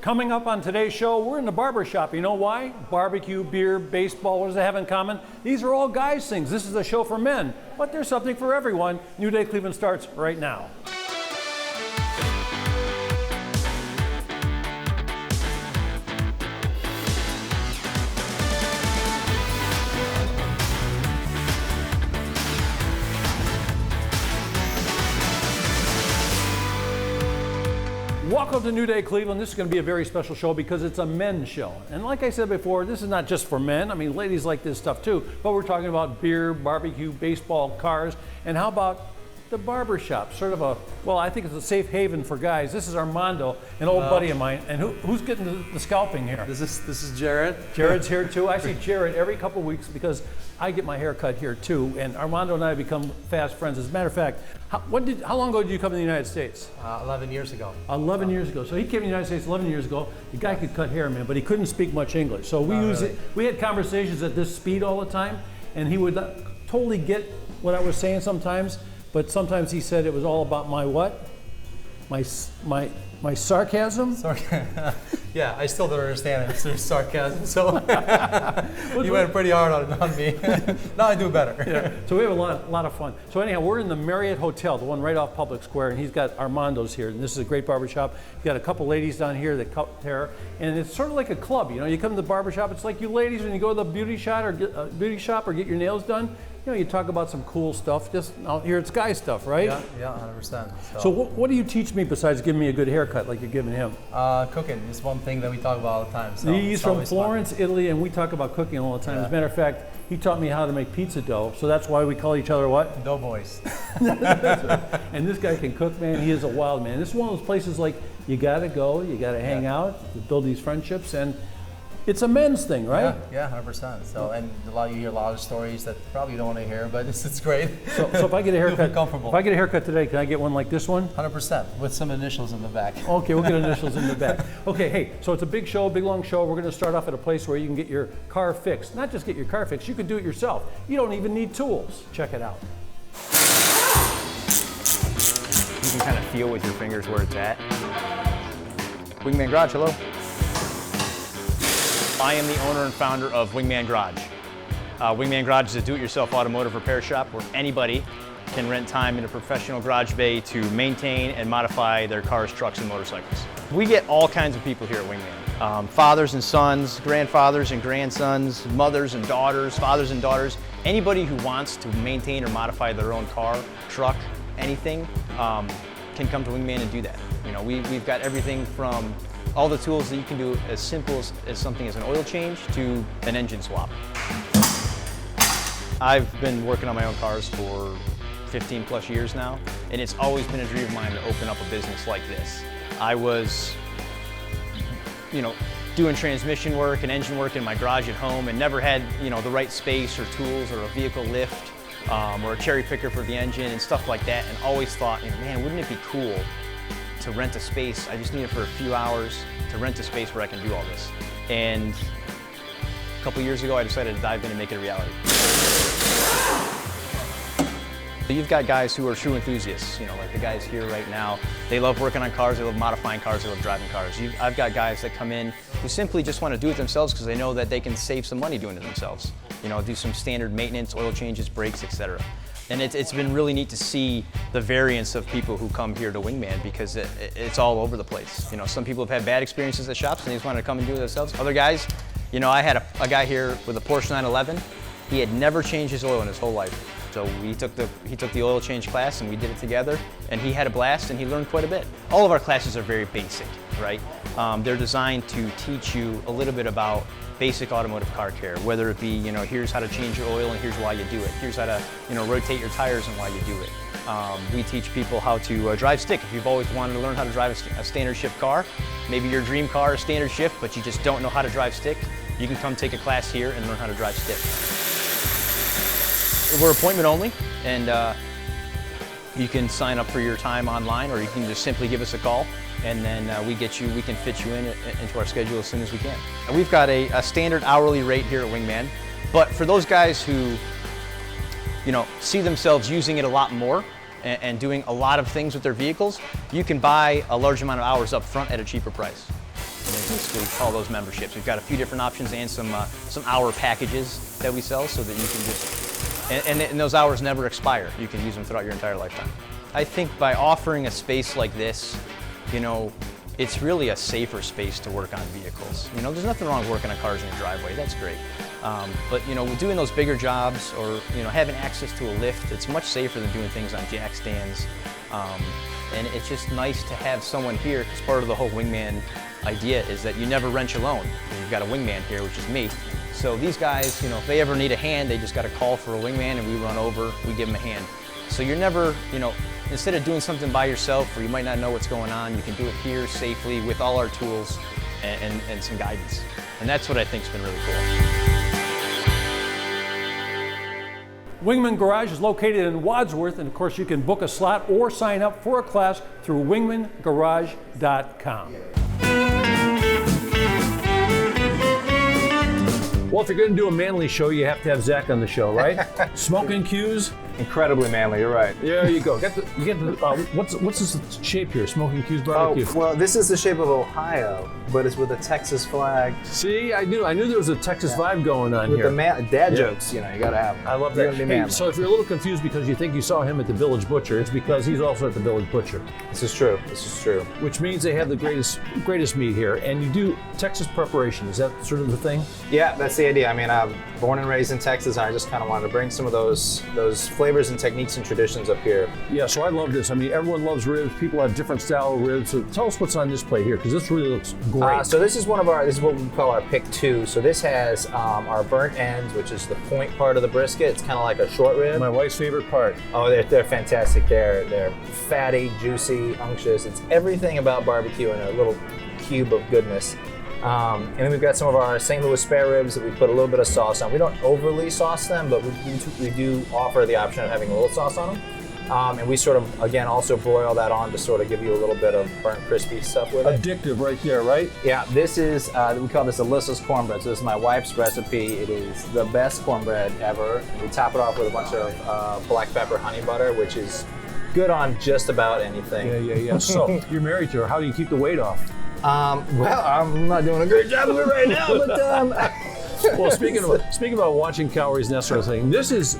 Coming up on today's show, we're in the barber shop. You know why? Barbecue, beer, baseball, what does it have in common? These are all guys' things. This is a show for men, but there's something for everyone. New Day Cleveland starts right now. Welcome to New Day Cleveland. This is going to be a very special show because it's a men's show. And like I said before, this is not just for men. I mean, ladies like this stuff too. But we're talking about beer, barbecue, baseball, cars, and how about the barber shop? Sort of a, well, I think it's a safe haven for guys. This is Armando, an old buddy of mine. And who's getting the scalping here? This is Jared. Jared's here too. I see Jared every couple of weeks because I get my hair cut here too. And Armando and I have become fast friends. As a matter of fact, how long ago did you come to the United States? 11 years ago. 11 years ago. So he came to the United States 11 years ago. The guy could cut hair, man, but he couldn't speak much English. So we had conversations at this speed all the time, and he would totally get what I was saying sometimes, but sometimes he said it was all about my what? My sarcasm? Yeah, I still don't understand it. It's sarcasm, so you went pretty hard on me. Now I do better. Yeah. So we have a lot of fun. So anyhow, we're in the Marriott Hotel, the one right off Public Square, and he's got Armando's here, and this is a great barbershop. We've got a couple ladies down here that cut hair, and it's sort of like a club. You know, you come to the barbershop, it's like you ladies when you go to the beauty shop or get your nails done. You know, you talk about some cool stuff. Just out here, it's guy stuff, right? Yeah, 100%. So what do you teach me besides giving me a good haircut like you're giving him? Cooking is one thing that we talk about all the time. So he's from Florence, Italy, and we talk about cooking all the time. Yeah. As a matter of fact, he taught me how to make pizza dough, so that's why we call each other what? Dough boys. And this guy can cook, man. He is a wild man. This is one of those places like you gotta go, you gotta hang out, you build these friendships, and it's a men's thing, right? Yeah, 100%. So, and you hear a lot of stories that probably you don't want to hear, but it's great. So if I get a haircut, comfortable. If I get a haircut today, can I get one like this one? 100%, with some initials in the back. Okay, we'll get initials in the back. Okay, hey, so it's a big show, big long show. We're going to start off at a place where you can get your car fixed. Not just get your car fixed, you can do it yourself. You don't even need tools. Check it out. You can kind of feel with your fingers where it's at. Wingman Garage, hello. I am the owner and founder of Wingman Garage. Wingman Garage is a do-it-yourself automotive repair shop where anybody can rent time in a professional garage bay to maintain and modify their cars, trucks, and motorcycles. We get all kinds of people here at Wingman. Fathers and sons, grandfathers and grandsons, mothers and daughters, fathers and daughters. Anybody who wants to maintain or modify their own car, truck, anything, can come to Wingman and do that. You know, we've got everything from all the tools that you can do as simple as something as an oil change to an engine swap. I've been working on my own cars for 15 plus years now, and it's always been a dream of mine to open up a business like this. I was, doing transmission work and engine work in my garage at home and never had, the right space or tools or a vehicle lift or a cherry picker for the engine and stuff like that, and always thought, man, wouldn't it be cool to rent a space? I just need it for a few hours to rent a space where I can do all this. And a couple years ago, I decided to dive in and make it a reality. You've got guys who are true enthusiasts, like the guys here right now. They love working on cars, they love modifying cars, they love driving cars. I've got guys that come in who simply just want to do it themselves because they know that they can save some money doing it themselves. Do some standard maintenance, oil changes, brakes, etc. And it's been really neat to see the variance of people who come here to Wingman because it's all over the place. Some people have had bad experiences at shops and they just wanted to come and do it themselves. Other guys, I had a guy here with a Porsche 911. He had never changed his oil in his whole life. So he took the oil change class and we did it together, and he had a blast and he learned quite a bit. All of our classes are very basic, right? They're designed to teach you a little bit about basic automotive car care, whether it be, here's how to change your oil and here's why you do it. Here's how to, rotate your tires and why you do it. We teach people how to drive stick. If you've always wanted to learn how to drive a standard shift car, maybe your dream car is standard shift, but you just don't know how to drive stick, you can come take a class here and learn how to drive stick. We're appointment only, and you can sign up for your time online, or you can just simply give us a call, and then we can fit you into our schedule as soon as we can. And we've got a standard hourly rate here at Wingman, but for those guys who see themselves using it a lot more and doing a lot of things with their vehicles, you can buy a large amount of hours up front at a cheaper price. And they basically call those memberships. We've got a few different options and some hour packages that we sell so that you can just, and those hours never expire. You can use them throughout your entire lifetime. I think by offering a space like this, you know, it's really a safer space to work on vehicles. You know, there's nothing wrong with working on cars in your driveway, that's great. But you know, doing those bigger jobs or, you know, having access to a lift, it's much safer than doing things on jack stands. And it's just nice to have someone here, because part of the whole Wingman idea is that you never wrench alone. You've got a wingman here, which is me. So these guys, you know, if they ever need a hand, they just got to call for a wingman and we run over, we give them a hand. So you're never, you know, instead of doing something by yourself where you might not know what's going on, you can do it here safely with all our tools and some guidance. And that's what I think's been really cool. Wingman Garage is located in Wadsworth, and of course you can book a slot or sign up for a class through wingmangarage.com. Well, if you're going to do a manly show, you have to have Zach on the show, right? Smoking cues. Incredibly manly, you're right. There you go. What's this shape here? Smoking Cues barbecue. Oh, well, this is the shape of Ohio, but it's with a Texas flag. See, I knew there was a Texas vibe going on with here. The dad jokes, you know, you gotta have them. I love that. Hey, so if you're a little confused because you think you saw him at the Village Butcher, it's because he's also at the Village Butcher. This is true. This is true. Which means they have the greatest meat here, and you do Texas preparation. Is that sort of the thing? Yeah, that's the idea. I mean, I'm born and raised in Texas, and I just kind of wanted to bring some of those flavors and techniques and traditions up here. Yeah, so I love this. I mean, everyone loves ribs. People have different style of ribs. So tell us what's on this plate here, because this really looks great. So this is what we call our pick 2. So this has our burnt ends, which is the point part of the brisket. It's kind of like a short rib. My wife's favorite part. Oh, they're fantastic. They're fatty, juicy, unctuous. It's everything about barbecue in a little cube of goodness. And then we've got some of our St. Louis spare ribs that we put a little bit of sauce on. We don't overly sauce them, but we do offer the option of having a little sauce on them. And we sort of, again, also broil that on to sort of give you a little bit of burnt crispy stuff with it. Addictive right there, right? Yeah, this is, we call this Alyssa's cornbread. So this is my wife's recipe. It is the best cornbread ever. And we top it off with a bunch of black pepper honey butter, which is good on just about anything. Yeah. So you're married to her. How do you keep the weight off? Well, I'm not doing a great job of it right now, but well, speaking about watching calories and that sort of thing, this is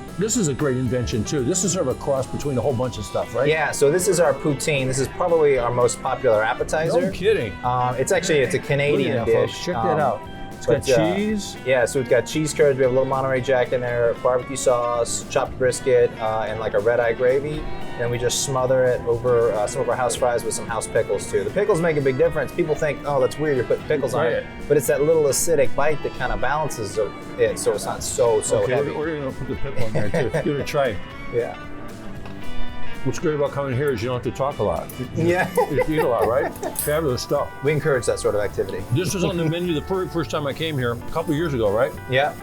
a great invention too. This is sort of a cross between a whole bunch of stuff, right? Yeah. So this is our poutine. This is probably our most popular appetizer. No kidding. It's a Canadian dish. Folks. Check that out. It's got cheese. Yeah, so we've got cheese curds. We have a little Monterey Jack in there, barbecue sauce, chopped brisket, and like a red-eye gravy. And we just smother it over some of our house fries with some house pickles too. The pickles make a big difference. People think, oh, that's weird, you're putting pickles on it. But it's that little acidic bite that kind of balances it, so it's not so heavy. We're going to put the pickle in there too. Give it a try. Yeah. What's great about coming here is you don't have to talk a lot. You eat a lot, right? Fabulous stuff. We encourage that sort of activity. This was on the menu the first time I came here, a couple years ago, right? Yeah.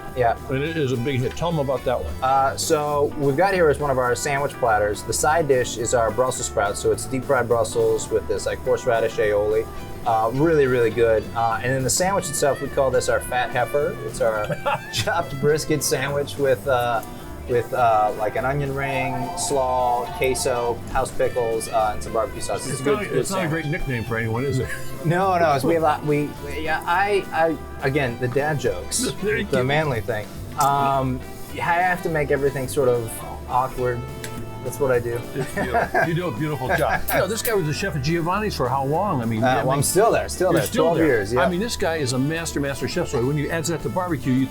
And it is a big hit. Tell them about that one. So we've got here is one of our sandwich platters. The side dish is our Brussels sprouts. So it's deep fried Brussels with this like horseradish aioli. Really, really good. And then the sandwich itself, we call this our fat heifer. It's our chopped brisket sandwich with like an onion ring, slaw, queso, house pickles, and some barbecue sauce. It's not a great nickname for anyone, is it? No. Again, the dad jokes, the manly thing. I have to make everything sort of awkward. That's what I do. You do a beautiful job. You know, this guy was the chef at Giovanni's for how long? I mean, I'm still there. 12 years. Yeah. I mean, this guy is a master chef. So when you add that to barbecue, you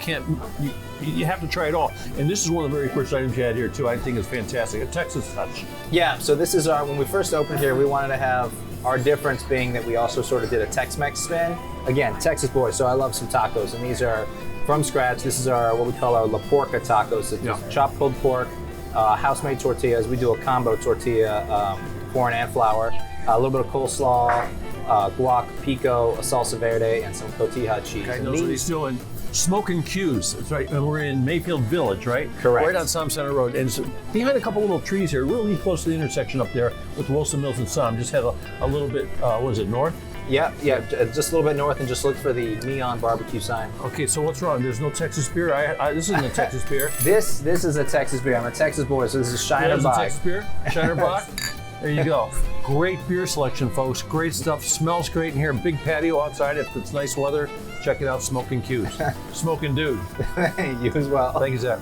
have to try it all. And this is one of the very first items you had here too. I think it's fantastic. A Texas touch. Yeah. So this is when we first opened here, we wanted to have our difference being that we also sort of did a Tex-Mex spin. Again, Texas boy. So I love some tacos, and these are from scratch. This is what we call our La Porca tacos. It's chopped pulled pork. House-made tortillas. We do a combo tortilla, corn and flour, a little bit of coleslaw, guac, pico, a salsa verde, and some cotija cheese. I know what he's doing. Smoking Cues. That's right. And we're in Mayfield Village, right? Correct. Right on Som Center Road. And it's behind a couple little trees here, really close to the intersection up there with Wilson Mills and Som. Just had a little bit, what is it, north? Yeah, just a little bit north, and just look for the neon barbecue sign. Okay, so what's wrong? There's no Texas beer? This isn't a Texas beer. This is a Texas beer. I'm a Texas boy, so this is Shiner Bock. Texas beer? Shiner Bock? There you go. great beer selection, folks. Great stuff. Smells great in here. Big patio outside if it's nice weather. Check it out, Smoking Q's. Smoking Dude. You as well. Thank you, Zach.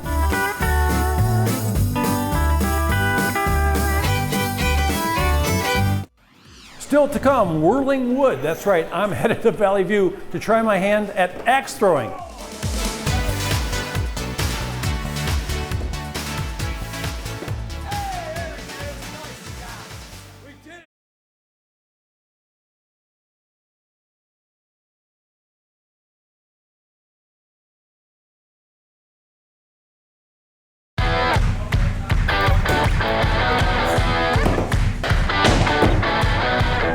Still to come, whirling wood. That's right, I'm headed to Valley View to try my hand at axe throwing.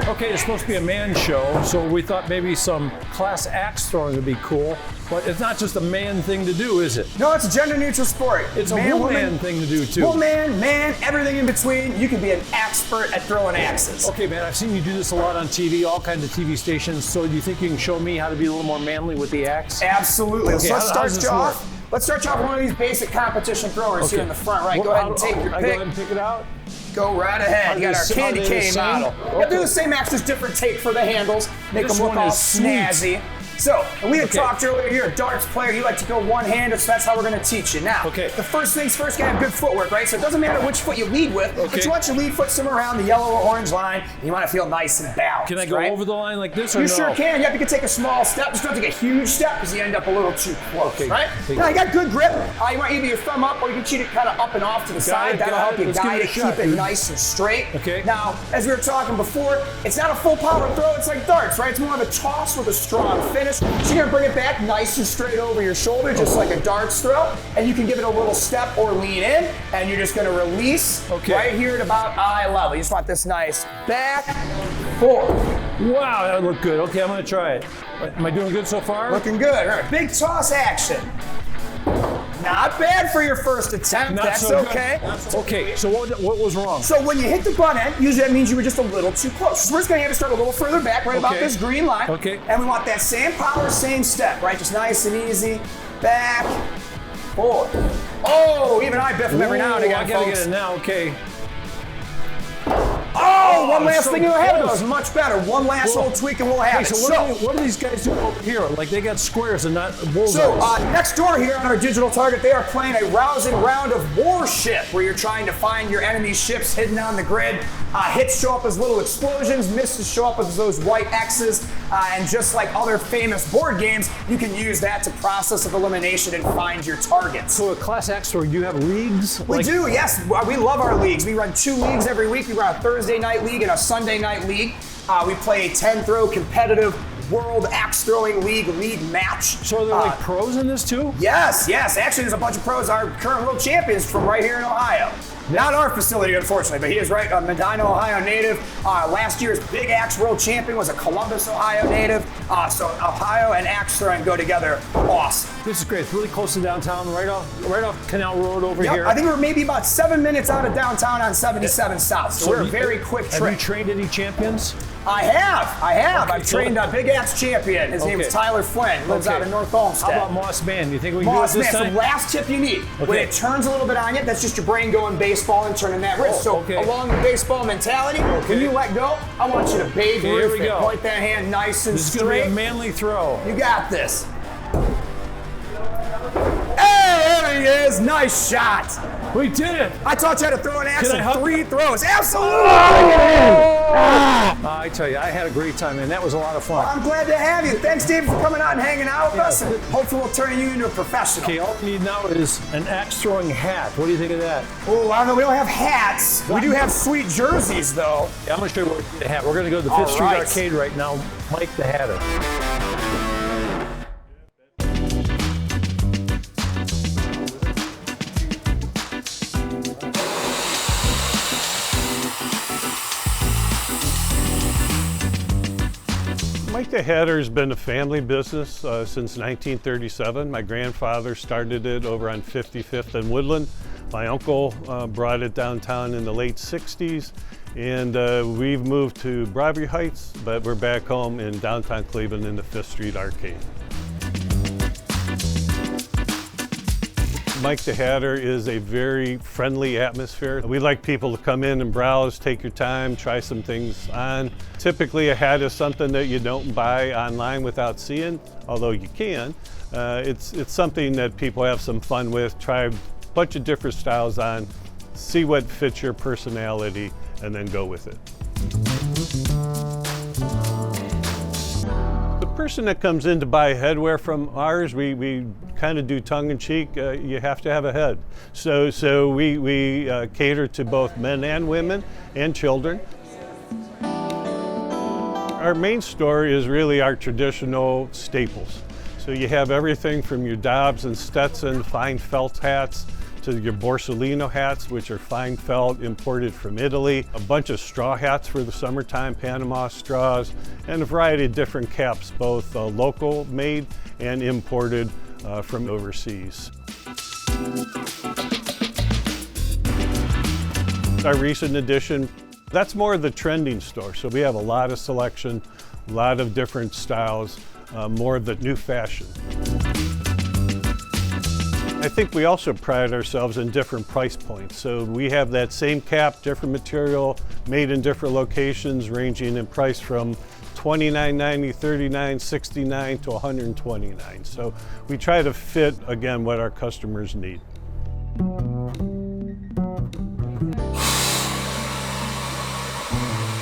Okay, it's supposed to be a man show, so we thought maybe some class axe throwing would be cool. But it's not just a man thing to do, is it? No, it's a gender-neutral sport. It's a woman thing to do too. Woman, man, everything in between. You can be an expert at throwing axes. Okay, man, I've seen you do this a lot on TV, all kinds of TV stations. So do you think you can show me how to be a little more manly with the axe? Absolutely. Okay, So let's how start does you this off. work? Let's start you off with one of these basic competition throwers here in the front, right? Go ahead and take your I pick. go ahead and pick it out? Go right ahead. You got our candy cane model. Okay. Yeah, they're the same axe, just different tape for the handles. Make This them look one all is sweet. snazzy. So, we had talked earlier, you're a darts player, you like to go one-handed, so that's how we're gonna teach you. Now, Okay. the first things first, you gotta have good footwork, right? So it doesn't matter which foot you lead with, but Okay. you want your lead foot somewhere around the yellow or orange line, and you wanna feel nice and balanced, Can I go right? over the line like this or You no? sure can. Yep, you can take a small step. Just don't take a huge step because you end up a little too close, Okay. right? Take Now, it. you got good grip. You want either your thumb up or you can cheat it kind of up and off to the side. it, That'll got help it. you Let's give guide it a it, shot, keep it dude. nice and straight. Okay. Now, as we were talking before, it's not a full power throw. It's like darts, right? It's more of a toss with a strong finish. So you're gonna bring it back nice and straight over your shoulder, just like a darts throw. And you can give it a little step or lean in, and you're just gonna release right here at about eye level. You just want this nice back, forward. Wow, that looked good. Okay, I'm gonna try it. Am I doing good so far? Looking good. All right, big toss action. Not bad for your first attempt. Not That's so good. okay. Okay, so what was wrong? So when you hit the butt end, usually that means you were just a little too close. So we're just gonna have to start a little further back, right about Okay. this green line. Okay. And we want that same power, same step, right? Just nice and easy. Back, forward. Oh, even I biff them every now and again, I gotta folks. get it now, okay. Oh, one last so thing you had close. was much better. One last Well, little tweak and we'll have Hey, it. so what do these guys do over here? Like they got squares and not bullseyes. So next door here on our digital target, they are playing a rousing round of Warship, where you're trying to find your enemy's ships hidden on the grid. Hits show up as little explosions, misses show up as those white X's, and just like other famous board games, you can use that to process of elimination and find your targets. So at Class X Store, do you have leagues? We do, yes. We love our leagues. We run 2 leagues every week. We run a Thursday night league and a Sunday night league. We play a 10-throw competitive World Axe Throwing League match. So are there like pros in this too? Yes. Actually, there's a bunch of pros. Our current world champions from right here in Ohio. Not our facility, unfortunately, but he is right, a Medina, Ohio native. Last year's Big Axe World Champion was a Columbus, Ohio native. So Ohio and axe throwing go together awesome. This is great. It's really close to downtown, right off Canal Road over here. I think we're maybe about 7 minutes out of downtown on 77 South. So we're a very quick Have you trip. trained any champions? I have. Okay, I've trained a Big Axe champion. His name is Okay. Tyler Flynn. Lives Okay. out in North Olmsted. How about Moss Man? You think we can Moss do it man, this so time? last tip you need. When Okay. it turns a little bit on you, that's just your brain going baseball and turning that wrist. So okay. along the baseball mentality, when you let go, I want you to Babe Okay, here Ruth we it. go. Point that hand nice and This is gonna be straight. a manly throw. You got this. Hey, there he is. Nice shot. We did it! I taught you how to throw an axe Can I in hug 3 you? throws. Absolutely. I tell you, I had a great time, and that was a lot of fun. I'm glad to have you. Thanks, David, for coming out and hanging out with us. And hopefully we'll turn you into a professional. Okay, all we need now is an axe throwing hat. What do you think of that? Oh, I don't know. We don't have hats. We do have sweet jerseys, though. Yeah, I'm gonna show you where to get a hat. We're gonna go to the Fifth All Street right. Arcade right now. Mike the Hatter. Mike the Hatter's been a family business since 1937. My grandfather started it over on 55th and Woodland. My uncle brought it downtown in the late 60s, and we've moved to Broadview Heights, but we're back home in downtown Cleveland in the Fifth Street Arcade. Mike the Hatter is a very friendly atmosphere. We like people to come in and browse, take your time, try some things on. Typically a hat is something that you don't buy online without seeing, although you can. It's something that people have some fun with, try a bunch of different styles on, see what fits your personality, and then go with it. The person that comes in to buy headwear from ours, we kind of do tongue-in-cheek, you have to have a head. So we cater to both men and women and children. Our main store is really our traditional staples. So you have everything from your Dobbs and Stetson fine felt hats to your Borsalino hats, which are fine felt imported from Italy, a bunch of straw hats for the summertime, Panama straws, and a variety of different caps, both local made and imported from overseas. Our recent addition, that's more of the trending store. So we have a lot of selection, a lot of different styles, more of the new fashion. I think we also pride ourselves in different price points. So we have that same cap, different material, made in different locations, ranging in price from $29.90, $39, $69 to $129. So we try to fit, again, what our customers need.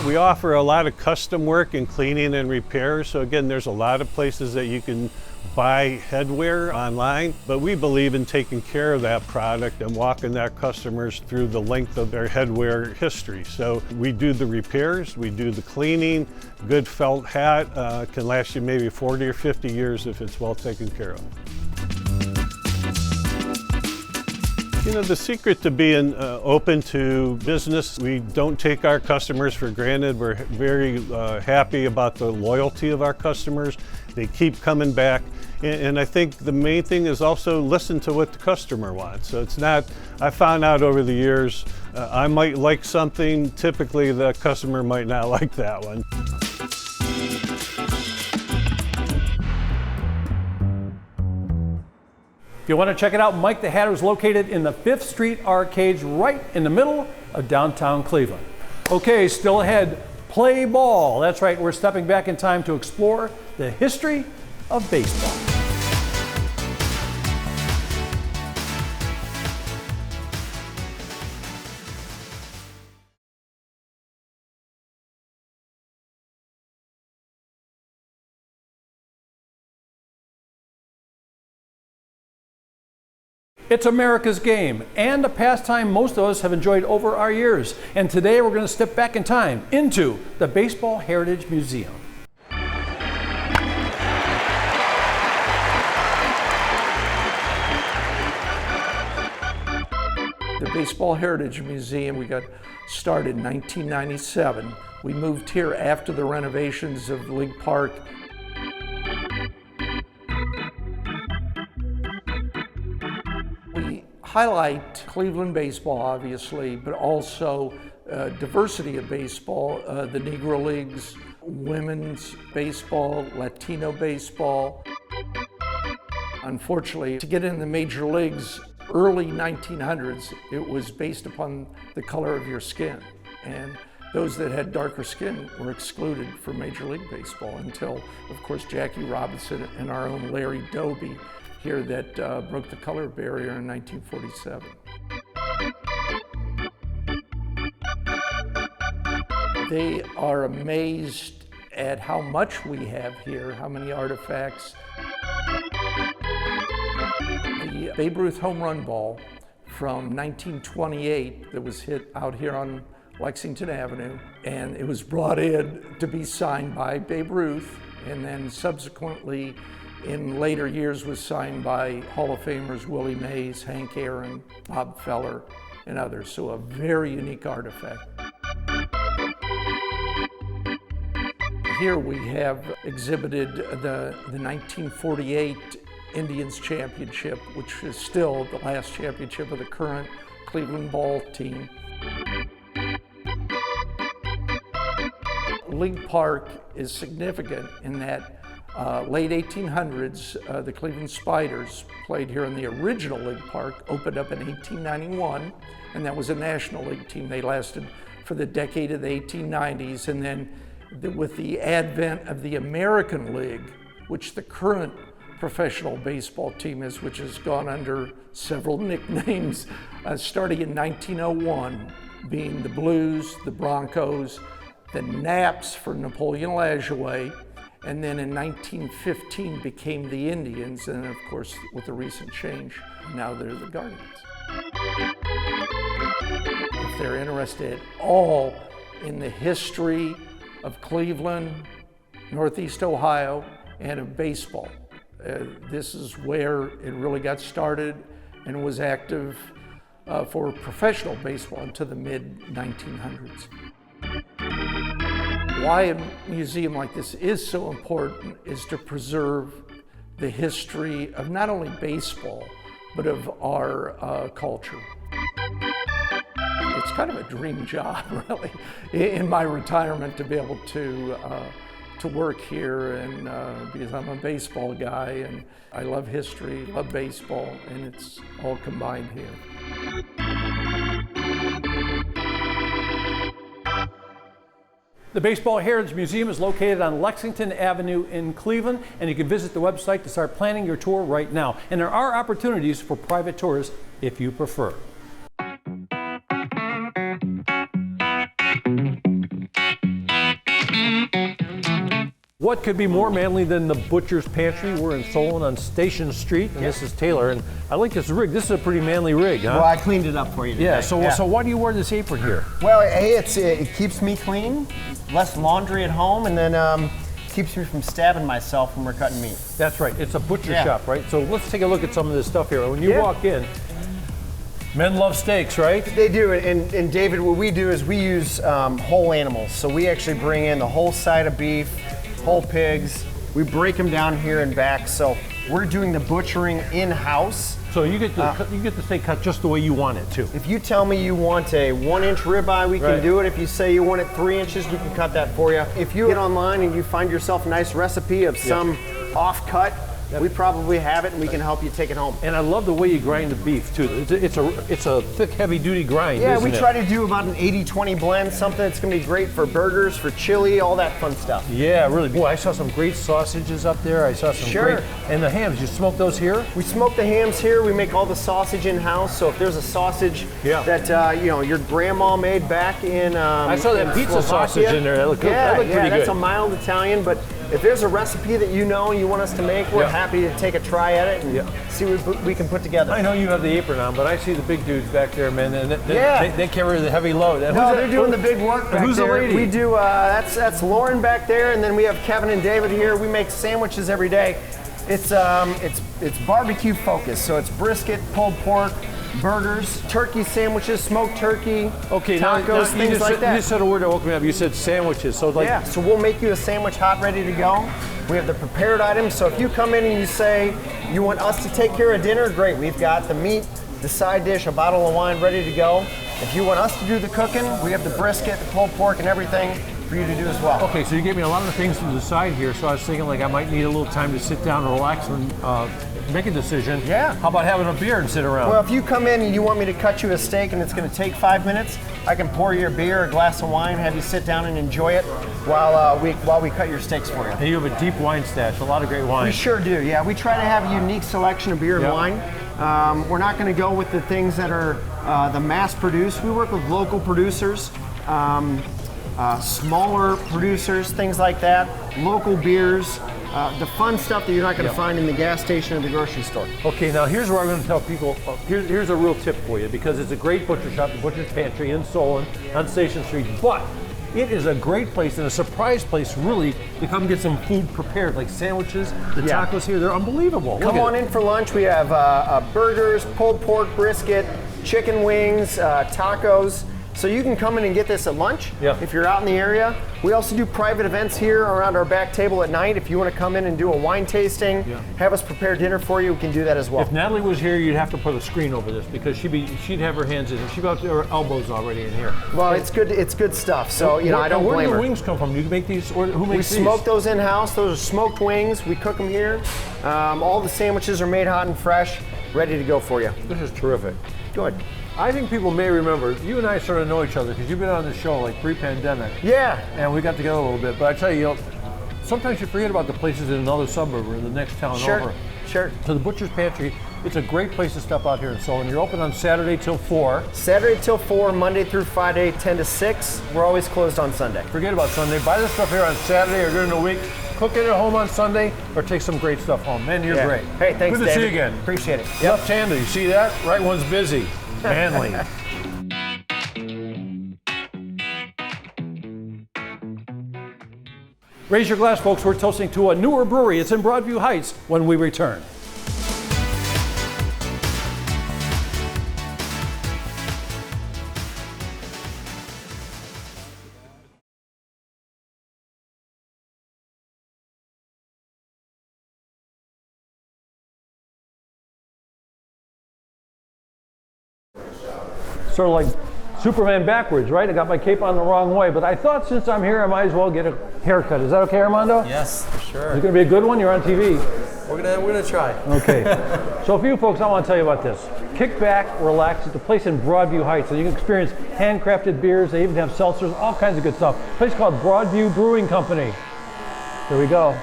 We offer a lot of custom work in cleaning and repair. So again, there's a lot of places that you can buy headwear online, but we believe in taking care of that product and walking that customers through the length of their headwear history. So we do the repairs, we do the cleaning. Good felt hat can last you maybe 40 or 50 years if it's well taken care of. You know, the secret to being open to business, we don't take our customers for granted. We're very happy about the loyalty of our customers. They keep coming back. And I think the main thing is also listen to what the customer wants. So it's not, I found out over the years, I might like something, typically the customer might not like that one. If you want to check it out, Mike the Hatter is located in the 5th Street Arcades right in the middle of downtown Cleveland. Okay, still ahead, play ball. That's right, we're stepping back in time to explore the history of baseball. It's America's game and a pastime most of us have enjoyed over our years. And today we're going to step back in time into the Baseball Heritage Museum. The Baseball Heritage Museum, we got started in 1997. We moved here after the renovations of League Park. We highlight Cleveland baseball, obviously, but also diversity of baseball, the Negro Leagues, women's baseball, Latino baseball. Unfortunately, to get in the major leagues, early 1900s, it was based upon the color of your skin. And those that had darker skin were excluded from Major League Baseball until, of course, Jackie Robinson and our own Larry Doby here that broke the color barrier in 1947. They are amazed at how much we have here, how many artifacts. The Babe Ruth home run ball from 1928 that was hit out here on Lexington Avenue, and it was brought in to be signed by Babe Ruth, and then subsequently in later years was signed by Hall of Famers Willie Mays, Hank Aaron, Bob Feller, and others. So a very unique artifact. Here we have exhibited the 1948 Indians Championship, which is still the last championship of the current Cleveland ball team. League Park is significant in that Late 1800s, the Cleveland Spiders played here in the original league park, opened up in 1891, and that was a National League team. They lasted for the decade of the 1890s, and then with the advent of the American League, which the current professional baseball team is, which has gone under several nicknames, starting in 1901, being the Blues, the Broncos, the Naps for Napoleon Lajoie, and then in 1915 became the Indians, and of course with the recent change, now they're the Guardians. If they're interested at all in the history of Cleveland, Northeast Ohio, and of baseball, this is where it really got started and was active for professional baseball until the mid-1900s. Why a museum like this is so important is to preserve the history of not only baseball, but of our culture. It's kind of a dream job, really, in my retirement to be able to work here, and because I'm a baseball guy and I love history, love baseball, and it's all combined here. The Baseball Heritage Museum is located on Lexington Avenue in Cleveland, and you can visit the website to start planning your tour right now. And there are opportunities for private tours if you prefer. What could be more manly than the Butcher's Pantry? We're in Solon on Station Street, and this is Taylor. And I like this rig. This is a pretty manly rig, huh? Well, I cleaned it up for you today. Yeah, so why do you wear this apron here? Well, hey, it keeps me clean, less laundry at home, and then keeps me from stabbing myself when we're cutting meat. That's right. It's a butcher shop, right? So let's take a look at some of this stuff here. When you walk in, men love steaks, right? They do, and David, what we do is we use whole animals. So we actually bring in the whole side of beef, whole pigs. We break them down here and back. So we're doing the butchering in-house. So you get the steak cut just the way you want it to. If you tell me you want a 1-inch ribeye, we can do it. If you say you want it 3 inches, we can cut that for you. If you get online and you find yourself a nice recipe of some off-cut, we probably have it, and we can help you take it home. And I love the way you grind the beef too. It's a thick, heavy-duty grind. Yeah, isn't we try to do about an 80-20 blend, something that's going to be great for burgers, for chili, all that fun stuff. Yeah, really. Boy, I saw some great sausages up there. I saw some great, and the hams. You smoke those here? We smoke the hams here. We make all the sausage in-house. So if there's a sausage that your grandma made back in I saw that pizza Slovakia, sausage in there. That looked pretty good. That's a mild Italian, but if there's a recipe that you know and you want us to make, we're happy to take a try at it and see what we can put together. I know you have the apron on, but I see the big dudes back there, man, and they carry the heavy load. They're doing the big work back there. Who's the lady? We do, that's Lauren back there, and then we have Kevin and David here. We make sandwiches every day. It's barbecue focused, so it's brisket, pulled pork, burgers, turkey sandwiches, smoked turkey, tacos, things like that. You just said a word that woke me up. You said sandwiches. So so we'll make you a sandwich hot, ready to go. We have the prepared items. So if you come in and you say you want us to take care of dinner, great. We've got the meat, the side dish, a bottle of wine ready to go. If you want us to do the cooking, we have the brisket, the pulled pork, and everything for you to do as well. Okay, so you gave me a lot of things to decide here. So I was thinking I might need a little time to sit down and relax and make a decision. Yeah. How about having a beer and sit around? Well, if you come in and you want me to cut you a steak and it's going to take 5 minutes, I can pour you a beer, a glass of wine, have you sit down and enjoy it while we cut your steaks for you. And you have a deep wine stash, a lot of great wine. We sure do, yeah. We try to have a unique selection of beer and wine. We're not going to go with the things that are the mass produced. We work with local producers, smaller producers, things like that, local beers, the fun stuff that you're not going to find in the gas station or the grocery store. Okay, now here's where I'm going to tell people, here's a real tip for you, because it's a great butcher shop, the Butcher's Pantry in Solon on Station Street, but it is a great place and a surprise place, really, to come get some food prepared, like sandwiches, the tacos here, they're unbelievable. Come on in for lunch. We have burgers, pulled pork, brisket, chicken wings, tacos. So you can come in and get this at lunch Yeah. if you're out in the area. We also do private events here around our back table at night. If you want to come in and do a wine tasting, have us prepare dinner for you, we can do that as well. If Natalie was here, you'd have to put a screen over this because she'd have her hands in it. She'd got her elbows already in here. Well, it's good stuff. So I don't Where blame do her. the wings come from? Do you make these, or who makes We these? smoke those in-house. Those are smoked wings. We cook them here. All the sandwiches are made hot and fresh, ready to go for you. This is terrific. Good. I think people may remember, you and I sort of know each other because you've been on the show like pre-pandemic. Yeah. And we got together a little bit. But I tell you, sometimes you forget about the places in another suburb or in the next town over. Sure. So the Butcher's Pantry, it's a great place to step out here in Solon. You're open on Saturday till 4. Saturday till 4, Monday through Friday, 10 to 6. We're always closed on Sunday. Forget about Sunday. Buy this stuff here on Saturday or during the week. Cook it at home on Sunday or take some great stuff home. Man, you're great. Hey, thanks, Good to see you David. again. Appreciate it. Left-handed, you see that? Right one's busy. Manly. Raise your glass, folks. We're toasting to a newer brewery. It's in Broadview Heights when we return. Sort of like Superman backwards, right? I got my cape on the wrong way, but I thought since I'm here, I might as well get a haircut. Is that okay, Armando? Yes, for sure. Is it going to be a good one? You're on TV. We're gonna try. Okay. So for you folks, I want to tell you about this. Kick back, relax. It's a place in Broadview Heights, and you can experience handcrafted beers. They even have seltzers, all kinds of good stuff. A place called Broadview Brewing Company. Here we go.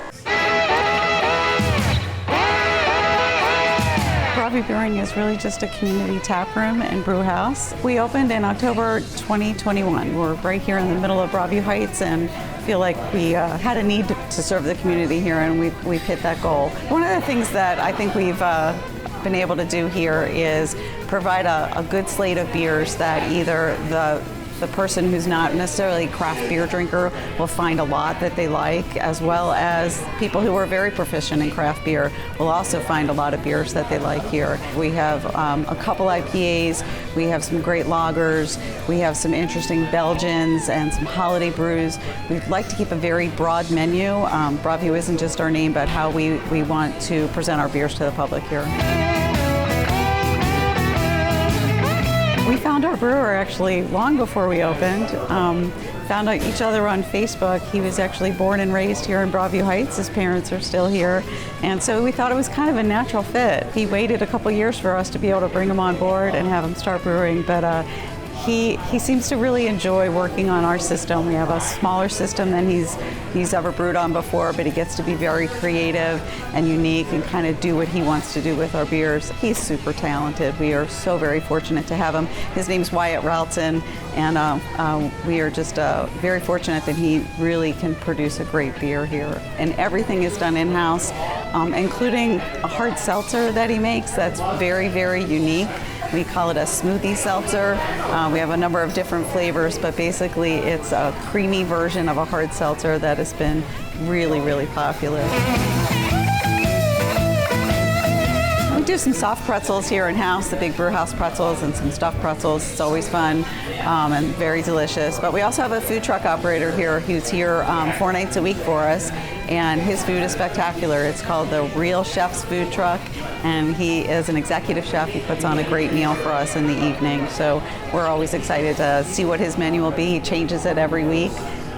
Broadview Brewing is really just a community tap room and brew house. We opened in October 2021. We're right here in the middle of Broadview Heights and feel like we had a need to serve the community here, and we've hit that goal. One of the things that I think we've been able to do here is provide a good slate of beers that either the person who's not necessarily a craft beer drinker will find a lot that they like, as well as people who are very proficient in craft beer will also find a lot of beers that they like here. We have a couple IPAs, we have some great lagers, we have some interesting Belgians and some holiday brews. We'd like to keep a very broad menu. Broadview isn't just our name, but how we want to present our beers to the public here. We found our brewer actually long before we opened. Found out each other on Facebook. He was actually born and raised here in Broadview Heights. His parents are still here. And so we thought it was kind of a natural fit. He waited a couple years for us to be able to bring him on board and have him start brewing, but he seems to really enjoy working on our system. We have a smaller system than he's ever brewed on before, but he gets to be very creative and unique and kind of do what he wants to do with our beers. He's super talented. We are so very fortunate to have him. His name's Wyatt Ralton, and we are just very fortunate that he really can produce a great beer here. And everything is done in-house, including a hard seltzer that he makes that's very, very unique. We call it a smoothie seltzer. We have a number of different flavors, but basically it's a creamy version of a hard seltzer that has been really, really popular. We do some soft pretzels here in-house, the big Brewhouse pretzels and some stuffed pretzels. It's always fun and very delicious. But we also have a food truck operator here who's here 4 nights a week for us, and his food is spectacular. It's called the Real Chef's Food Truck, and he is an executive chef. He puts on a great meal for us in the evening, so we're always excited to see what his menu will be. He changes it every week,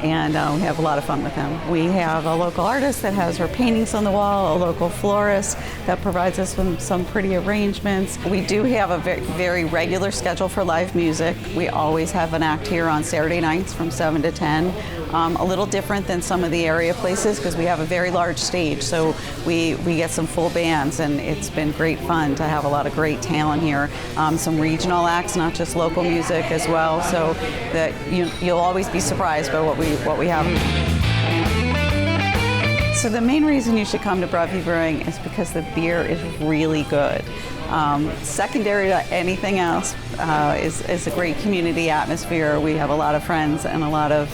and we have a lot of fun with him. We have a local artist that has her paintings on the wall, a local florist that provides us with some pretty arrangements. We do have a very regular schedule for live music. We always have an act here on Saturday nights from 7 to 10. A little different than some of the area places because we have a very large stage, so we get some full bands, and it's been great fun to have a lot of great talent here. Some regional acts, not just local music as well, so that you'll always be surprised by what we have. So the main reason you should come to Broadview Brewing is because the beer is really good. Secondary to anything else is a great community atmosphere. We have a lot of friends and a lot of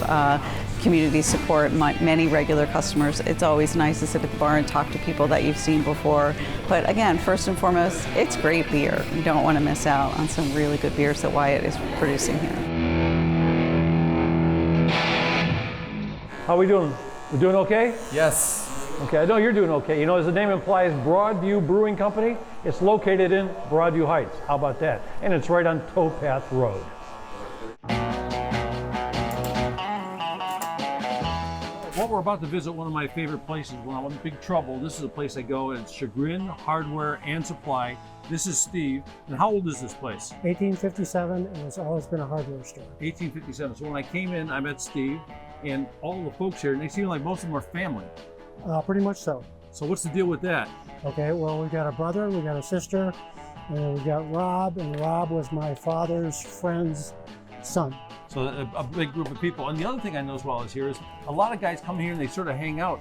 community support, many regular customers. It's always nice to sit at the bar and talk to people that you've seen before. But again, first and foremost, it's great beer. You don't want to miss out on some really good beers that Wyatt is producing here. How we doing? We doing okay? Yes. Okay, I know you're doing okay. You know, as the name implies, Broadview Brewing Company, it's located in Broadview Heights. How about that? And it's right on Towpath Road. Well, we're about to visit one of my favorite places when I'm in big trouble. This is a place I go, and it's Chagrin Hardware and Supply. This is Steve. And how old is this place? 1857, and it's always been a hardware store. 1857. So when I came in, I met Steve and all the folks here, and they seem like most of them are family. Pretty much so. So what's the deal with that? Okay, well, we've got a brother, we got a sister, and we got Rob, and Rob was my father's friend's son. So a big group of people. And the other thing I noticed while I was here is a lot of guys come here and they sort of hang out,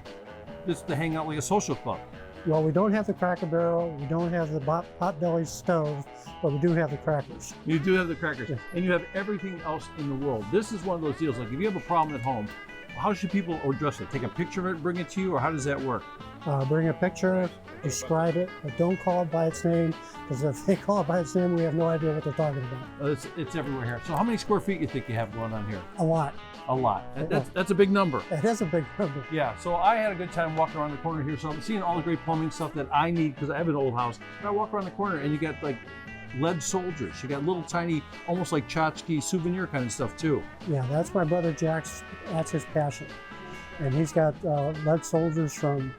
just to hang out like a social club. Well, we don't have the Cracker Barrel, we don't have the Potbelly stove, but we do have the crackers. You do have the crackers, Yeah. and you have everything else in the world. This is one of those deals, like if you have a problem at home, how should people address it? Take a picture of it, bring it to you, or how does that work? Bring a picture, describe it, but don't call it by its name, because if they call it by its name, we have no idea what they're talking about. It's everywhere here. So how many square feet you think you have going on here? A lot. A lot. That's a big number. It is a big number. Yeah, so I had a good time walking around the corner here. So I'm seeing all the great plumbing stuff that I need because I have an old house. And I walk around the corner and you got like lead soldiers. You got little tiny, almost like tchotchke souvenir kind of stuff too. Yeah, that's my brother Jack's, that's his passion. And he's got lead soldiers from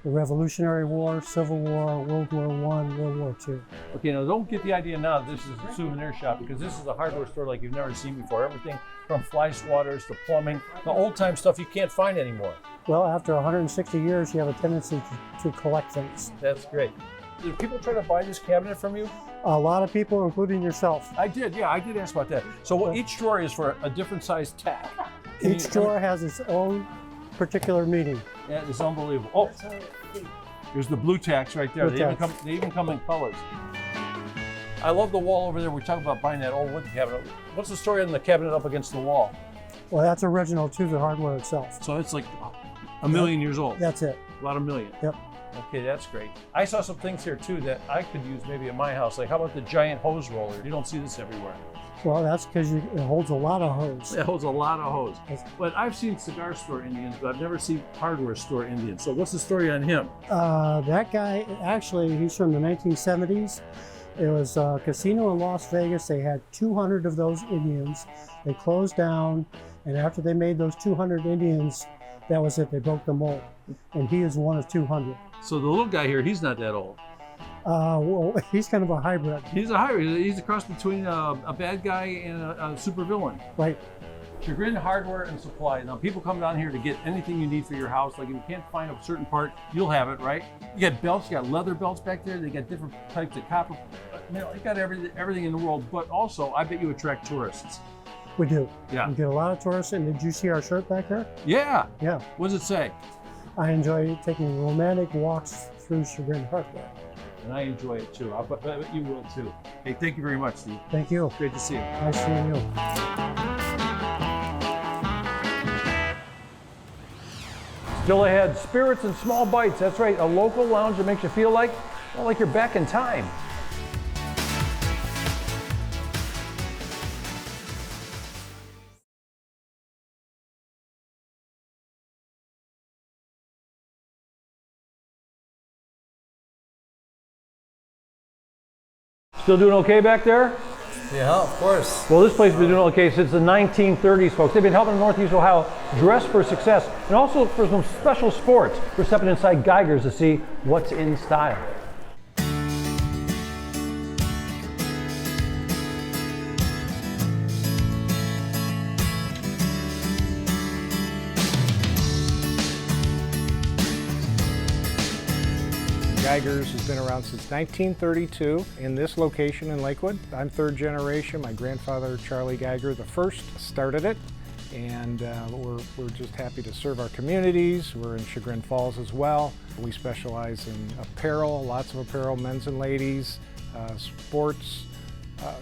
the Revolutionary War, Civil War, World War I, World War II. Okay, now don't get the idea now that this is a souvenir shop because this is a hardware store like you've never seen before. Everything from fly swatters to plumbing, the old time stuff you can't find anymore. Well, after 160 years, you have a tendency to collect things. That's great. Did people try to buy this cabinet from you? A lot of people, including yourself. I did, yeah, I did ask about that. So each drawer is for a different size tack. Each drawer has its own particular meaning. Yeah, it's unbelievable. Oh, there's the blue tacks right there. Blue They even come in colors. I love the wall over there. We're talking about buying that old wood cabinet. What's the story on the cabinet up against the wall? Well, that's original to the hardware itself. So it's like a million years old. That's it. About a million. Yep. Okay, that's great. I saw some things here too that I could use maybe at my house. Like how about the giant hose roller? You don't see this everywhere. Well, that's because it holds a lot of hose. It holds a lot of hose. But I've seen cigar store Indians, but I've never seen hardware store Indians. So what's the story on him? That guy, actually, he's from the 1970s. It was a casino in Las Vegas. They had 200 of those Indians. They closed down, and after they made those 200 Indians, that was it. They broke the mold. And he is one of 200. So the little guy here, he's not that old. Well, he's kind of a hybrid. He's a hybrid. He's a cross between a bad guy and a supervillain. Right. Chagrin Hardware and Supply. Now, people come down here to get anything you need for your house. Like if you can't find a certain part, you'll have it, right? You got belts, you got leather belts back there. They got different types of copper. You know, you got everything in the world. But also, I bet you attract tourists. We do. Yeah. We get a lot of tourists. And did you see our shirt back there? Yeah. Yeah. What does it say? I enjoy taking romantic walks through Chagrin Hardware. And I enjoy it too. I bet you will too. Hey, thank you very much, Steve. Thank you. Great to see you. Nice seeing you. Still ahead, spirits and small bites. That's right, a local lounge that makes you feel like, well, like you're back in time. Still doing okay back there? Yeah, of course. Well, this place has been doing okay since the 1930s, folks. They've been helping Northeast Ohio dress for success and also for some special sports. We're stepping inside Geigers to see what's in style. Geigers has been around since 1932 in this location in Lakewood. I'm third generation. My grandfather, Charlie Geiger, the first, started it. And we're just happy to serve our communities. We're in Chagrin Falls as well. We specialize in apparel, lots of apparel, men's and ladies, sports,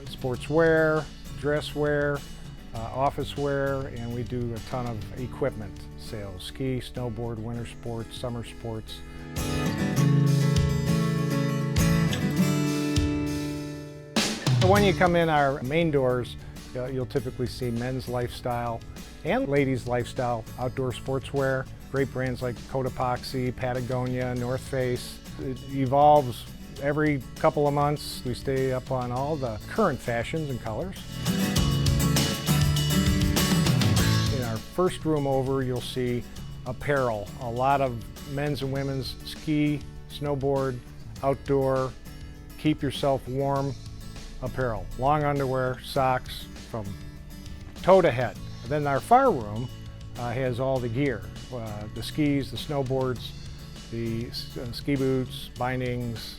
sportswear, dress wear, office wear, and we do a ton of equipment sales, ski, snowboard, winter sports, summer sports. When you come in our main doors, you'll typically see men's lifestyle and ladies' lifestyle outdoor sportswear. Great brands like Cotopaxi, Patagonia, North Face. It evolves every couple of months. We stay up on all the current fashions and colors. In our first room over, you'll see apparel. A lot of men's and women's ski, snowboard, outdoor, keep yourself warm apparel. Long underwear, socks from toe to head. And then our far room has all the gear. The skis, the snowboards, the ski boots, bindings,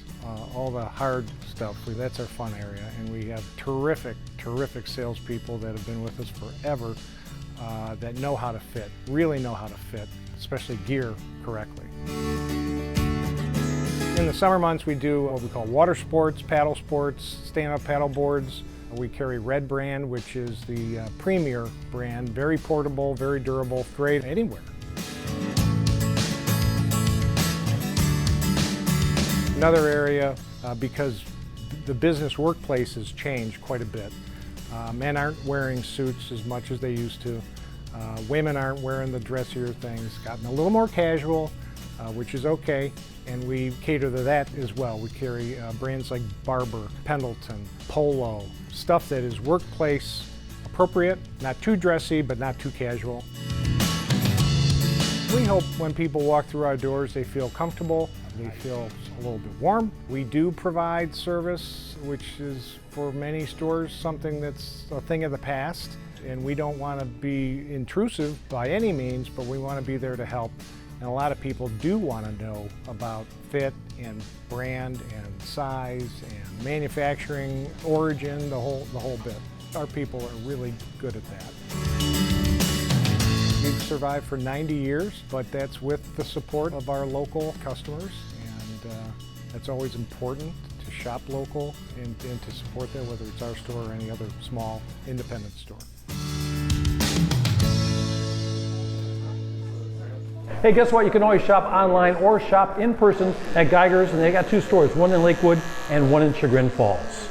all the hard stuff. That's our fun area, and we have terrific, terrific salespeople that have been with us forever that know how to fit, really know how to fit, especially gear correctly. In the summer months, we do what we call water sports, paddle sports, stand-up paddle boards. We carry Red brand, which is the premier brand, very portable, very durable, great anywhere. Another area, because the business workplace has changed quite a bit. Men aren't wearing suits as much as they used to. Women aren't wearing the dressier things. Gotten a little more casual, which is okay, and we cater to that as well. We carry brands like Barber, Pendleton, Polo, stuff that is workplace appropriate, not too dressy, but not too casual. We hope when people walk through our doors, they feel comfortable, they feel a little bit warm. We do provide service, which is for many stores something that's a thing of the past, and we don't want to be intrusive by any means, but we want to be there to help. And a lot of people do want to know about fit and brand and size and manufacturing origin, the whole bit. Our people are really good at that. We've survived for 90 years, but that's with the support of our local customers, and that's always important to shop local and to support that, whether it's our store or any other small independent store. Hey, guess what? You can always shop online or shop in person at Geigers, and they got 2 stores, one in Lakewood and one in Chagrin Falls.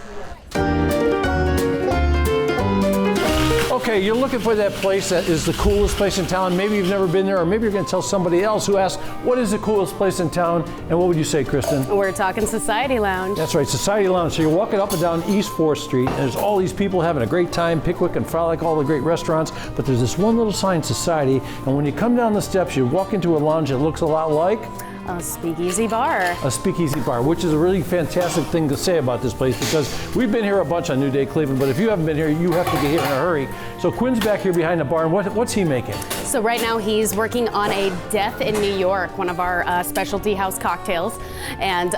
Okay, you're looking for that place that is the coolest place in town. Maybe you've never been there, or maybe you're going to tell somebody else who asks, what is the coolest place in town? And what would you say, Kristen? We're talking Society Lounge. That's right, Society Lounge. So you're walking up and down East 4th Street, and there's all these people having a great time, Pickwick and Frolic, all the great restaurants, but there's this one little sign, Society, and when you come down the steps, you walk into a lounge that looks a lot like a speakeasy bar. A speakeasy bar, which is a really fantastic thing to say about this place, because we've been here a bunch on New Day Cleveland, but if you haven't been here, you have to get here in a hurry. So Quinn's back here behind the bar, and what's he making? So right now he's working on a Death in New York, one of our specialty house cocktails, and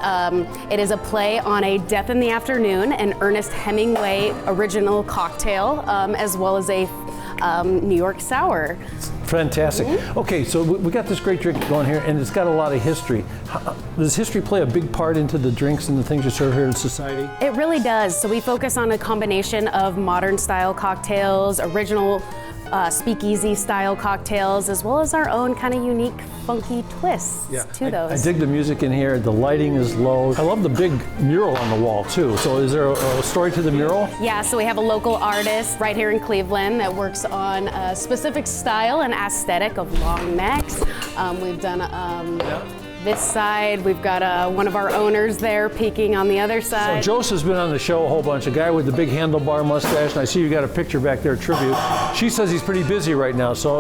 it is a play on a Death in the Afternoon, an Ernest Hemingway original cocktail, as well as a New York sour. Fantastic. Okay, so we got this great drink going here, and it's got a lot of history. Does history play a big part into the drinks and the things you serve here in Society? It really does. So we focus on a combination of modern style cocktails, original speakeasy style cocktails, as well as our own kind of unique funky twists to those. I dig the music in here. The lighting is low. I love the big mural on the wall too. So is there a story to the mural? Yeah, so we have a local artist right here in Cleveland that works on a specific style and aesthetic of long necks. We've done this side. We've got one of our owners there peeking on the other side. So Joseph's been on the show a whole bunch, a guy with the big handlebar mustache, and I see you got a picture back there, tribute. She says he's pretty busy right now, so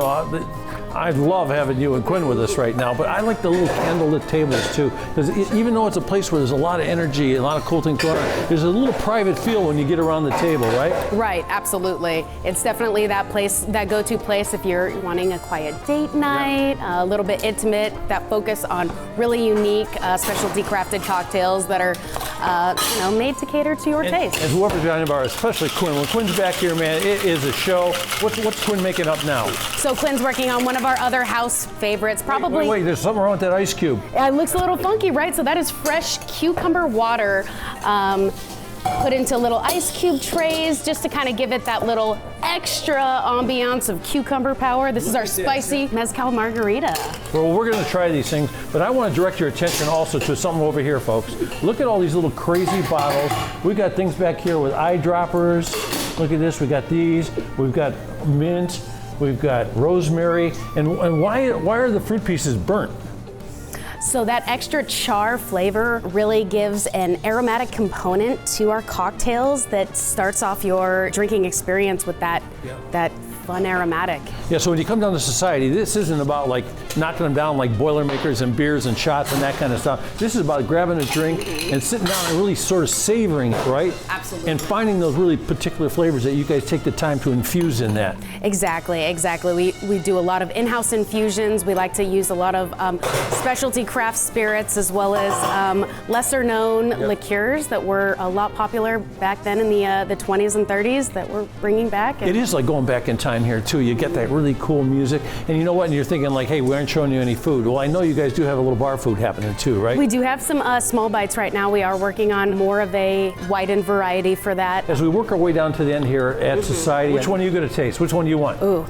I'd love having you and Quinn with us right now, but I like the little candlelit tables too, because even though it's a place where there's a lot of energy, a lot of cool things going on, there's a little private feel when you get around the table, right? Right, absolutely. It's definitely that place, that go-to place if you're wanting a quiet date night, a little bit intimate, that focus on really unique specialty crafted cocktails that are made to cater to your taste. And whoever's behind the bar, especially Quinn. When Quinn's back here, man, it is a show. What's Quinn making up now? So Quinn's working on one of our other house favorites, probably. Wait, there's something wrong with that ice cube. It looks a little funky, right? So that is fresh cucumber water. Put into little ice cube trays just to kind of give it that little extra ambiance of cucumber power. This is our spicy mezcal margarita. Well, we're going to try these things, but I want to direct your attention also to something over here, folks. Look at all these little crazy bottles. We got things back here with eyedroppers. Look at this. We got these. We've got mint. we've got rosemary, and why are the fruit pieces burnt? So that extra char flavor really gives an aromatic component to our cocktails that starts off your drinking experience with that fun aromatic. Yeah, so when you come down to society, this isn't about like knocking them down like Boilermakers and beers and shots and that kind of stuff. This is about grabbing a drink and sitting down and really sort of savoring it, right? Absolutely. And finding those really particular flavors that you guys take the time to infuse in that. Exactly. We do a lot of in-house infusions. We like to use a lot of specialty craft spirits as well as lesser known liqueurs that were a lot popular back then in the 20s and 30s that we're bringing back. It is like going back in time here too. You get that really cool music, and you know what? And you're thinking like, hey, we aren't showing you any food. Well, I know you guys do have a little bar food happening too, right? We do have some small bites right now. We are working on more of a widened variety for that. As we work our way down to the end here at Society, which one are you going to taste? Which one do you want? Ooh.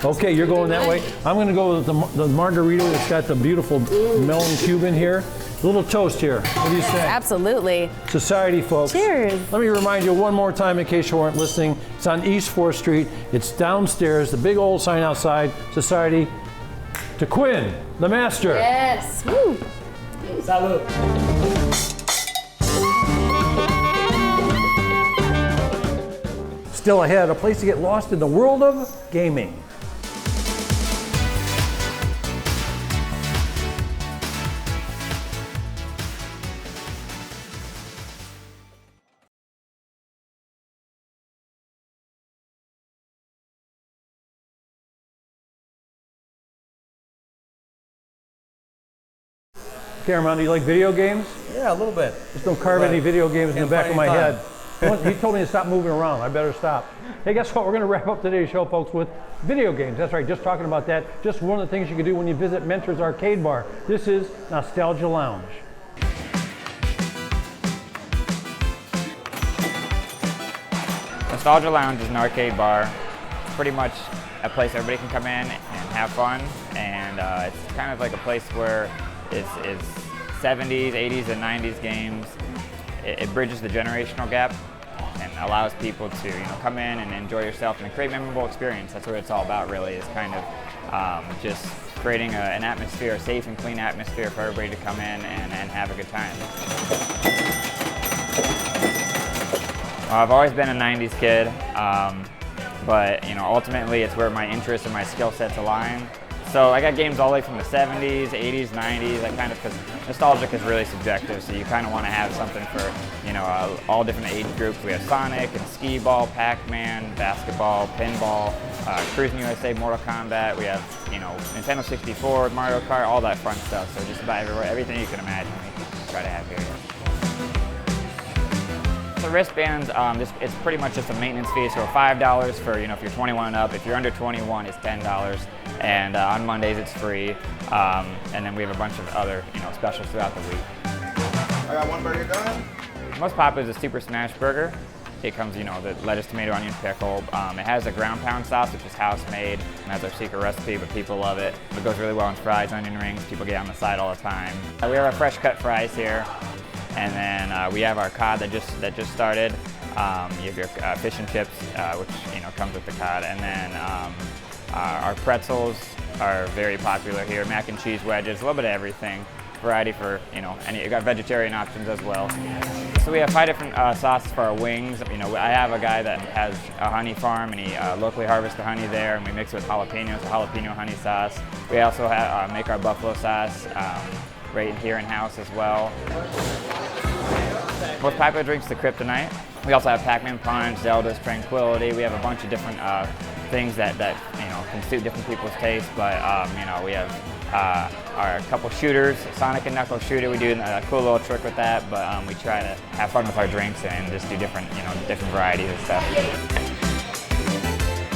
Okay, you're going that way. I'm going to go with the margarita that's got the beautiful melon cube in here. A little toast here. What do you say? Absolutely. Society, folks. Cheers. Let me remind you one more time in case you weren't listening. It's on East 4th Street. It's downstairs, the big old sign outside. Society. To Quinn, the master. Yes. Woo. Salud. Still ahead, a place to get lost in the world of gaming. Cameron, do you like video games? Yeah, a little bit. Just don't carve any video games in the back of my head. He told me to stop moving around. I better stop. Hey, guess what? We're going to wrap up today's show, folks, with video games. That's right, just talking about that. Just one of the things you can do when you visit Mentor's Arcade Bar. This is Nostalgia Lounge. Nostalgia Lounge is an arcade bar. It's pretty much a place everybody can come in and have fun, and it's kind of like a place where it's 70s, 80s, and 90s games. It bridges the generational gap and allows people to come in and enjoy yourself and create a memorable experience. That's what it's all about, really, is kind of just creating an atmosphere, a safe and clean atmosphere for everybody to come in and have a good time. Well, I've always been a 90s kid, but ultimately it's where my interests and my skill sets align. So I got games all the way from the 70s, 80s, 90s. Because nostalgic is really subjective, so you kind of want to have something for all different age groups. We have Sonic and Skee-Ball, Pac-Man, basketball, pinball, Cruising USA, Mortal Kombat. We have Nintendo 64, Mario Kart, all that fun stuff. So just about everything you can imagine, we try to have here. The wristbands, it's pretty much just a maintenance fee, so $5 for if you're 21 and up. If you're under 21, it's $10, and on Mondays it's free. And then we have a bunch of other specials throughout the week. I got one burger. Go ahead. The most popular is the Super Smash Burger. It comes, the lettuce, tomato, onion, pickle. It has a ground pound sauce, which is house made. And that's our secret recipe, but people love it. It goes really well in fries, onion rings. People get on the side all the time. We have our fresh cut fries here. And then we have our cod that just started. You have your fish and chips, which comes with the cod. And then our pretzels are very popular here. Mac and cheese wedges, a little bit of everything. Variety for you got vegetarian options as well. So we have 5 different sauces for our wings. I have a guy that has a honey farm, and he locally harvests the honey there, and we mix it with jalapenos, a jalapeno honey sauce. We also have, make our buffalo sauce right here in house as well. Most popular drinks, the Kryptonite. We also have Pac-Man Punch, Zelda's Tranquility. We have a bunch of different things that can suit different people's tastes. But we have our couple shooters, Sonic and Knuckles shooter. We do a cool little trick with that, but we try to have fun with our drinks and just do different different varieties of stuff.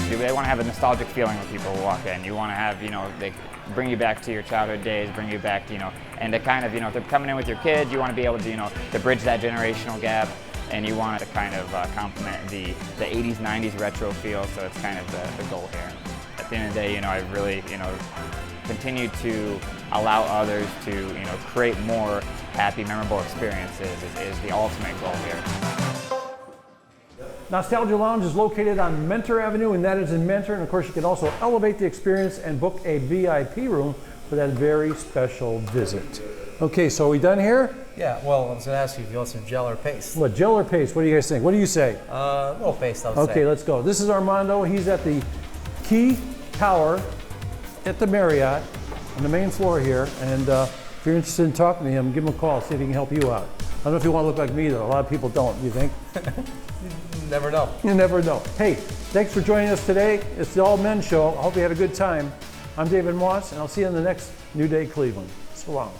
They want to have a nostalgic feeling when people walk in. You want to have, they bring you back to your childhood days, bring you back, and to kind of, if they're coming in with your kids, you want to be able to, to bridge that generational gap, and you want to kind of complement the 80s, 90s retro feel, so it's kind of the goal here. At the end of the day, I really, continue to allow others to, create more happy, memorable experiences is the ultimate goal here. Nostalgia Lounge is located on Mentor Avenue, and that is in Mentor. And of course, you can also elevate the experience and book a VIP room for that very special visit. Okay, so are we done here? Yeah, well, I was going to ask you if you want some gel or paste. What, gel or paste? What do you guys think? What do you say? A little paste, I would say. Okay, let's go. This is Armando. He's at the Key Tower at the Marriott on the main floor here. And if you're interested in talking to him, give him a call, see if he can help you out. I don't know if you want to look like me, though. A lot of people don't. You think? You never know. You never know. Hey, thanks for joining us today. It's the All Men Show. I hope you had a good time. I'm David Moss, and I'll see you in the next New Day Cleveland. So long.